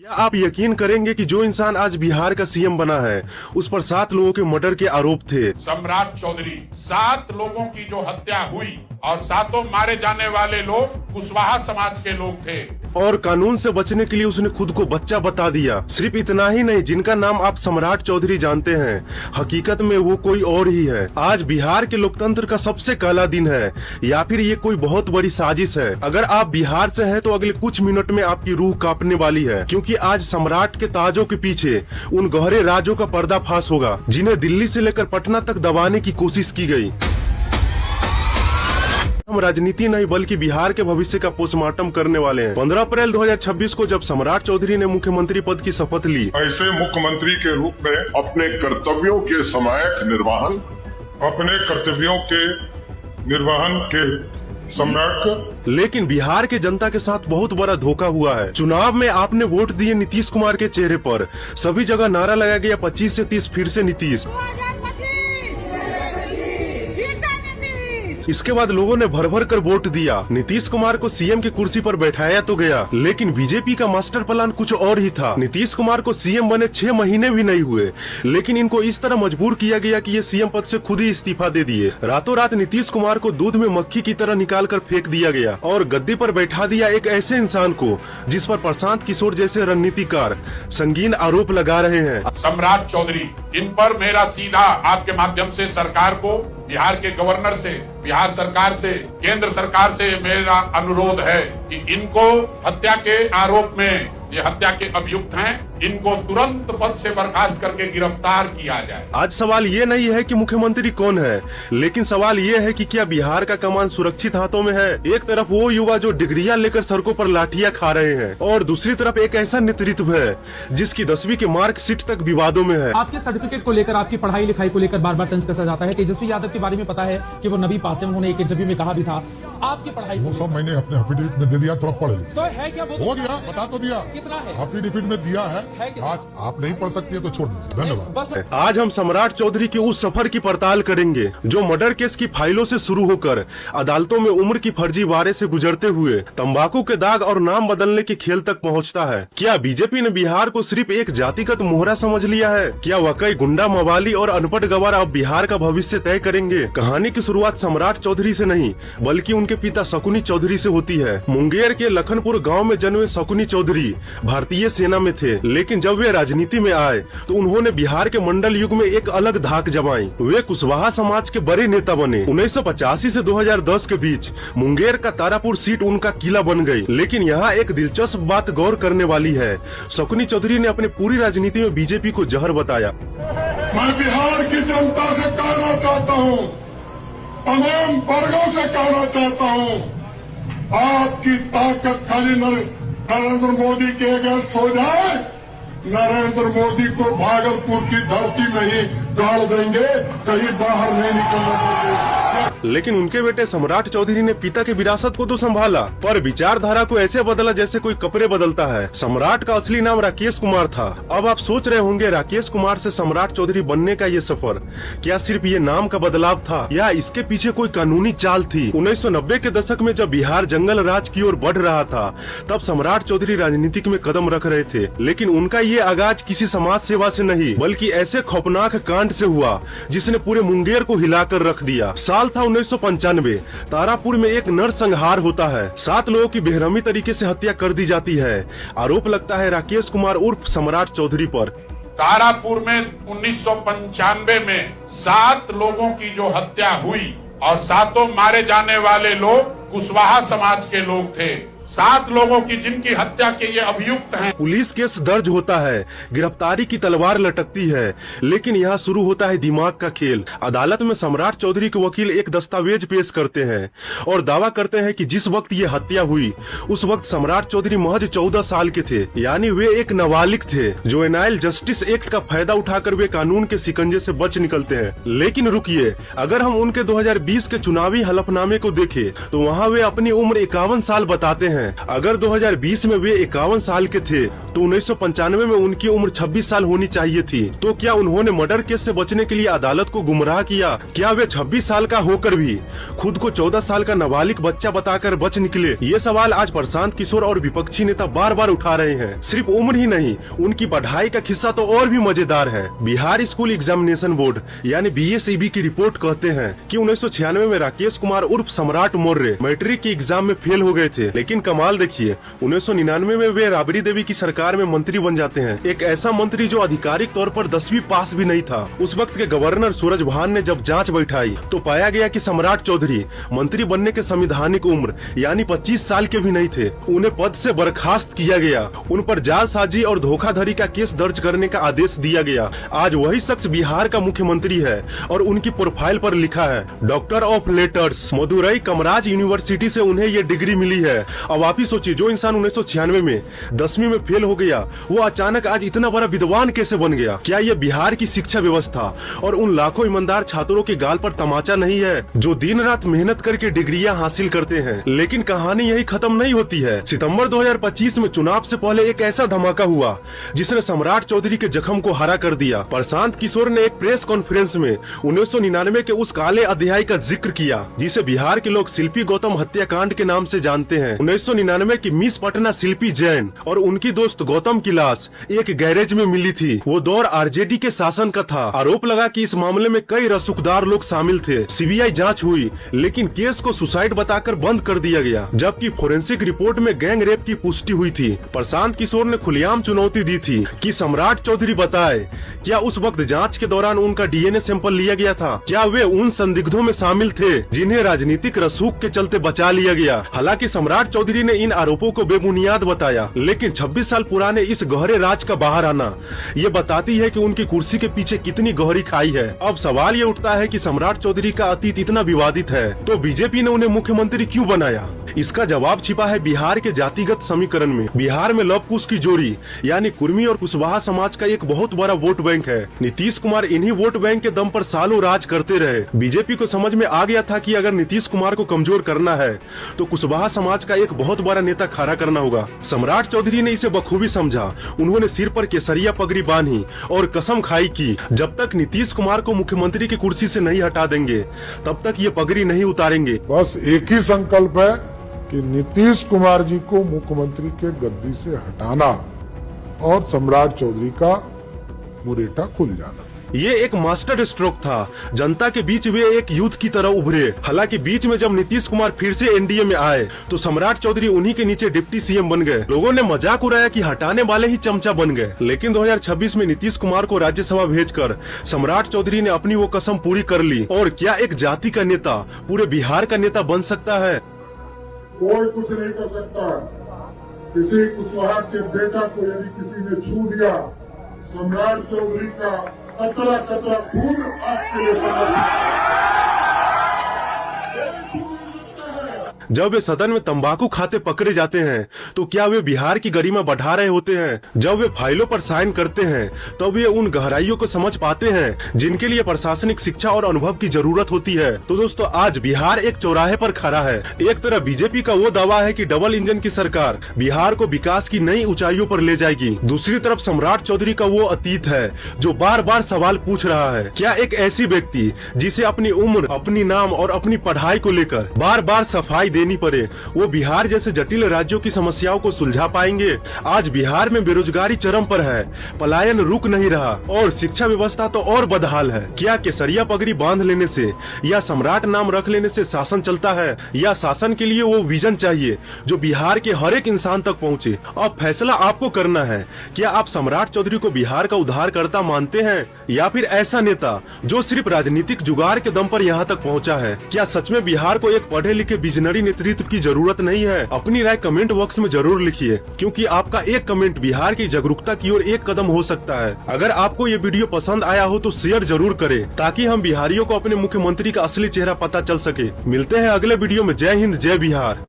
क्या आप यकीन करेंगे कि जो इंसान आज बिहार का सीएम बना है, उस पर 7 लोगों के मर्डर के आरोप थे। सम्राट चौधरी, 7 लोगों की जो हत्या हुई और 7 मारे जाने वाले लोग कुशवाहा समाज के लोग थे। और कानून से बचने के लिए उसने खुद को बच्चा बता दिया। सिर्फ इतना ही नहीं, जिनका नाम आप सम्राट चौधरी जानते हैं, हकीकत में वो कोई और ही है। आज बिहार के लोकतंत्र का सबसे काला दिन है, या फिर ये कोई बहुत बड़ी साजिश है। अगर आप बिहार से हैं, तो अगले कुछ मिनट में आपकी रूह कांपने वाली है, क्योंकि आज सम्राट के ताजों के पीछे उन गहरे राजों का पर्दाफाश होगा, जिन्हें दिल्ली से लेकर पटना तक दबाने की कोशिश की गई। हम राजनीति नहीं बल्कि बिहार के भविष्य का पोस्टमार्टम करने वाले हैं। 15 अप्रैल 2026 को जब सम्राट चौधरी ने मुख्यमंत्री पद की शपथ ली, ऐसे मुख्यमंत्री के रूप में अपने कर्तव्यों के समायक निर्वहन के सम्राट। लेकिन बिहार के जनता के साथ बहुत बड़ा धोखा हुआ है। चुनाव में आपने वोट दिए नीतीश कुमार के चेहरे पर, सभी जगह नारा लगाया गया 25 से 30 फिर से नीतीश। इसके बाद लोगों ने भर भर कर वोट दिया। नीतीश कुमार को सीएम की कुर्सी पर बैठाया तो गया, लेकिन बीजेपी का मास्टर प्लान कुछ और ही था। नीतीश कुमार को सीएम बने 6 महीने भी नहीं हुए, लेकिन इनको इस तरह मजबूर किया गया कि ये सीएम पद से खुद ही इस्तीफा दे दिए। रातों रात नीतीश कुमार को दूध में मक्खी की तरह निकाल कर फेंक दिया गया और गद्दी पर बैठा दिया एक ऐसे इंसान को जिस पर प्रशांत किशोर जैसे रणनीतिकार संगीन आरोप लगा रहे हैं। सम्राट चौधरी, इन पर मेरा सीधा आपके माध्यम से सरकार को, बिहार के गवर्नर से, बिहार सरकार से, केंद्र सरकार से मेरा अनुरोध है कि इनको हत्या के आरोप में, ये हत्या के अभियुक्त हैं, इनको तुरंत पद से बर्खास्त करके गिरफ्तार किया जाए। आज सवाल ये नहीं है कि मुख्यमंत्री कौन है, लेकिन सवाल ये है कि क्या बिहार का कमान सुरक्षित हाथों में है। एक तरफ वो युवा जो डिग्रियां लेकर सड़कों पर लाठियां खा रहे हैं, और दूसरी तरफ एक ऐसा नेतृत्व है जिसकी 10वीं के मार्कशीट तक विवादों में है। आपके सर्टिफिकेट को लेकर, आपकी पढ़ाई लिखाई को लेकर बार बार तंज कसा जाता है। तेजस्वी यादव के बारे में पता है कि वो नबी पास है, उन्होंने एक इंटरव्यू में कहा भी था। आपकी पढ़ाई वो सब मैंने अपने एफिडेविट में दे दिया, थोड़ा पढ़ ली। तो है क्या? हो गया, बता तो दिया। कितना है? एफिडेविट में दिया है। आज आप नहीं पढ़ सकती है तो छोड़ दीजिए। धन्यवाद। आज हम सम्राट चौधरी के उस सफर की पड़ताल करेंगे जो मर्डर केस की फाइलों से शुरू होकर अदालतों में उम्र की फर्जी वारे से गुजरते हुए तंबाकू के दाग और नाम बदलने के खेल तक पहुंचता है। क्या बीजेपी ने बिहार को सिर्फ एक जातिगत मोहरा समझ लिया है? क्या वाकई गुंडा, मवाली और अनपढ़ गवार अब बिहार का भविष्य तय करेंगे? कहानी की शुरुआत सम्राट चौधरी से नहीं बल्कि उनके पिता शकुनी चौधरी से होती है। मुंगेर के लखनपुर गाँव में जन्मे शकुनी चौधरी भारतीय सेना में थे, लेकिन जब वे राजनीति में आए तो उन्होंने बिहार के मंडल युग में एक अलग धाक जमाई। वे कुशवाहा समाज के बड़े नेता बने। 1985 से 2010 के बीच मुंगेर का तारापुर सीट उनका किला बन गई। लेकिन यहाँ एक दिलचस्प बात गौर करने वाली है। शकुनी चौधरी ने अपने पूरी राजनीति में बीजेपी को जहर बताया। मैं बिहार की जनता से कहना चाहता हूँ, तमाम वर्गों से कहना चाहता हूँ, आपकी ताकत खाली नरेंद्र मोदी के अगेंस्ट हो जाए, नरेंद्र मोदी को भागलपुर की धरती में ही गाड़ देंगे, कहीं बाहर नहीं निकलने देंगे। लेकिन उनके बेटे सम्राट चौधरी ने पिता की विरासत को तो संभाला, पर विचारधारा को ऐसे बदला जैसे कोई कपड़े बदलता है। सम्राट का असली नाम राकेश कुमार था। अब आप सोच रहे होंगे, राकेश कुमार से सम्राट चौधरी बनने का ये सफर क्या सिर्फ ये नाम का बदलाव था, या इसके पीछे कोई कानूनी चाल थी? 1990 के दशक में जब बिहार जंगल राज की ओर बढ़ रहा था, तब सम्राट चौधरी राजनीतिक में कदम रख रहे थे। लेकिन उनका ये आगाज किसी समाज सेवा से नहीं बल्कि ऐसे खौफनाक कांड से हुआ जिसने पूरे मुंगेर को हिलाकर रख दिया। साल था 1995। तारापुर में एक नरसंहार होता है। 7 लोगों की बेरहमी तरीके से हत्या कर दी जाती है। आरोप लगता है राकेश कुमार उर्फ सम्राट चौधरी पर। तारापुर में 1995 में 7 लोगों की जो हत्या हुई और 7 मारे जाने वाले लोग कुशवाहा समाज के लोग थे। 7 लोगों की जिनकी हत्या के ये अभियुक्त हैं। पुलिस केस दर्ज होता है, गिरफ्तारी की तलवार लटकती है, लेकिन यहाँ शुरू होता है दिमाग का खेल। अदालत में सम्राट चौधरी के वकील एक दस्तावेज पेश करते हैं और दावा करते हैं कि जिस वक्त ये हत्या हुई उस वक्त सम्राट चौधरी महज 14 साल के थे, यानी वे एक नाबालिग थे। जुवेनाइल जस्टिस एक्ट का फायदा उठाकर वे कानून के शिकंजे से बच निकलते हैं। लेकिन रुकिए, अगर हम उनके 2020 के चुनावी हलफनामे को देखें तो वहाँ वे अपनी उम्र 51 साल बताते हैं। हैं। अगर 2020 में वे 51 साल के थे तो 1995 में उनकी उम्र 26 साल होनी चाहिए थी। तो क्या उन्होंने मर्डर केस से बचने के लिए अदालत को गुमराह किया? क्या वे 26 साल का होकर भी खुद को 14 साल का नाबालिग बच्चा बताकर बच निकले? ये सवाल आज प्रशांत किशोर और विपक्षी नेता बार बार उठा रहे हैं। सिर्फ उम्र ही नहीं, उनकी पढ़ाई का किस्सा तो और भी मजेदार है। बिहार स्कूल एग्जामिनेशन बोर्ड यानी BSEB की रिपोर्ट कहते हैं कि 1996 में राकेश कुमार उर्फ सम्राट मौर्य मैट्रिक के एग्जाम में फेल हो गए थे। लेकिन कमाल देखिए, 1999 में वे राबड़ी देवी की सरकार में मंत्री बन जाते हैं। एक ऐसा मंत्री जो आधिकारिक तौर पर 10वीं पास भी नहीं था। उस वक्त के गवर्नर सूरजभान ने जब जांच बैठाई तो पाया गया कि सम्राट चौधरी मंत्री बनने के संवैधानिक उम्र यानी 25 साल के भी नहीं थे। उन्हें पद से बर्खास्त किया गया। उन पर जालसाजी और धोखाधड़ी का केस दर्ज करने का आदेश दिया गया। आज वही शख्स बिहार का मुख्यमंत्री है और उनकी प्रोफाइल पर लिखा है doctor of letters. Madurai Kamaraj university से उन्हें ये डिग्री मिली है। अब आप ही सोचिए, जो इंसान 1996 में 10वीं में फेल हो गया वो अचानक आज इतना बड़ा विद्वान कैसे बन गया? क्या ये बिहार की शिक्षा व्यवस्था और उन लाखों ईमानदार छात्रों के गाल पर तमाचा नहीं है जो दिन रात मेहनत करके डिग्रियां हासिल करते हैं? लेकिन कहानी यही खत्म नहीं होती है। सितंबर 2025 में चुनाव से पहले एक ऐसा धमाका हुआ जिसने सम्राट चौधरी के जख्म को हरा कर दिया। प्रशांत किशोर ने एक प्रेस कॉन्फ्रेंस में 1999 के उस काले अध्याय का जिक्र किया जिसे बिहार के लोग शिल्पी गौतम हत्याकांड के नाम से जानते हैं। 1999 की मिस पटना शिल्पी जैन और उनकी दोस्त गौतम की लाश एक गैरेज में मिली थी। वो दौर RJD के शासन का था। आरोप लगा कि इस मामले में कई रसूखदार लोग शामिल थे। CBI जांच हुई लेकिन केस को सुसाइड बताकर बंद कर दिया गया, जबकि फोरेंसिक रिपोर्ट में गैंग रेप की पुष्टि हुई थी। प्रशांत किशोर ने खुलेआम चुनौती दी थी कि सम्राट चौधरी बताए क्या उस वक्त जांच के दौरान उनका DNA सैंपल लिया गया था? क्या वे उन संदिग्धों में शामिल थे जिन्हें राजनीतिक रसूख के चलते बचा लिया गया? हालांकि सम्राट चौधरी ने इन आरोपों को बेबुनियाद बताया, लेकिन 26 साल पुराने इस गहरे राज का बाहर आना ये बताती है कि उनकी कुर्सी के पीछे कितनी गहरी खाई है। अब सवाल ये उठता है कि सम्राट चौधरी का अतीत इतना विवादित है तो बीजेपी ने उन्हें मुख्यमंत्री क्यों बनाया? इसका जवाब छिपा है बिहार के जातिगत समीकरण में। बिहार में लव कुश की जोड़ी यानी कुर्मी और कुशवाहा समाज का एक बहुत बड़ा वोट बैंक है। नीतीश कुमार इन्हीं वोट बैंक के दम पर सालों राज करते रहे। बीजेपी को समझ में आ गया था कि अगर नीतीश कुमार को कमजोर करना है तो कुशवाहा समाज का एक बहुत बड़ा नेता खड़ा करना होगा। सम्राट चौधरी ने इसे बखूबी समझा। उन्होंने सिर पर केसरिया पगड़ी बांधी और कसम खाई कि जब तक नीतीश कुमार को मुख्यमंत्री की कुर्सी से नहीं हटा देंगे तब तक ये पगड़ी नहीं उतारेंगे। बस एक ही संकल्प है कि नीतीश कुमार जी को मुख्यमंत्री के गद्दी से हटाना और सम्राट चौधरी का मुरेठा खुल जाना। ये एक मास्टर स्ट्रोक था। जनता के बीच वे एक यूथ की तरह उभरे। हालांकि बीच में जब नीतीश कुमार फिर से NDA में आए तो सम्राट चौधरी उन्हीं के नीचे डिप्टी CM बन गए। लोगों ने मजाक उड़ाया कि हटाने वाले ही चमचा बन गए। लेकिन 2026 में नीतीश कुमार को राज्यसभा भेजकर सम्राट चौधरी ने अपनी वो कसम पूरी कर ली। और क्या एक जाति का नेता पूरे बिहार का नेता बन सकता है? कोई कुछ नहीं कर सकता। किसी कुशवाहा के बेटा को यदि किसी ने छू दिया, सम्राट चौधरी का कतरा कतरा खून आपके लिए जब वे सदन में तंबाकू खाते पकड़े जाते हैं तो क्या वे बिहार की गरिमा बढ़ा रहे होते हैं? जब वे फाइलों पर साइन करते हैं तो वे उन गहराइयों को समझ पाते हैं जिनके लिए प्रशासनिक शिक्षा और अनुभव की जरूरत होती है। तो दोस्तों, आज बिहार एक चौराहे पर खड़ा है। एक तरफ बीजेपी का वो दावा है कि डबल इंजन की सरकार बिहार को विकास की नई ऊंचाइयों पर ले जाएगी। दूसरी तरफ सम्राट चौधरी का वो अतीत है जो बार बार सवाल पूछ रहा है। क्या एक ऐसी व्यक्ति जिसे अपनी उम्र, अपनी नाम और अपनी पढ़ाई को लेकर बार बार सफाई देनी पड़े, वो बिहार जैसे जटिल राज्यों की समस्याओं को सुलझा पाएंगे? आज बिहार में बेरोजगारी चरम पर है, पलायन रुक नहीं रहा और शिक्षा व्यवस्था तो और बदहाल है। क्या केसरिया पगड़ी बांध लेने से या सम्राट नाम रख लेने से शासन चलता है, या शासन के लिए वो विजन चाहिए जो बिहार के हर एक इंसान तक पहुँचे? अब फैसला आपको करना है। क्या आप सम्राट चौधरी को बिहार का उद्धारकर्ता मानते हैं या फिर ऐसा नेता जो सिर्फ राजनीतिक जुगाड़ के दम पर यहाँ तक पहुँचा है? क्या सच में बिहार को एक पढ़े लिखे विजनरी नेतृत्व की जरूरत नहीं है? अपनी राय कमेंट बॉक्स में जरूर लिखिए, क्योंकि आपका एक कमेंट बिहार की जागरूकता की ओर एक कदम हो सकता है। अगर आपको ये वीडियो पसंद आया हो तो शेयर जरूर करें ताकि हम बिहारियों को अपने मुख्यमंत्री का असली चेहरा पता चल सके। मिलते हैं अगले वीडियो में। जय हिंद, जय बिहार।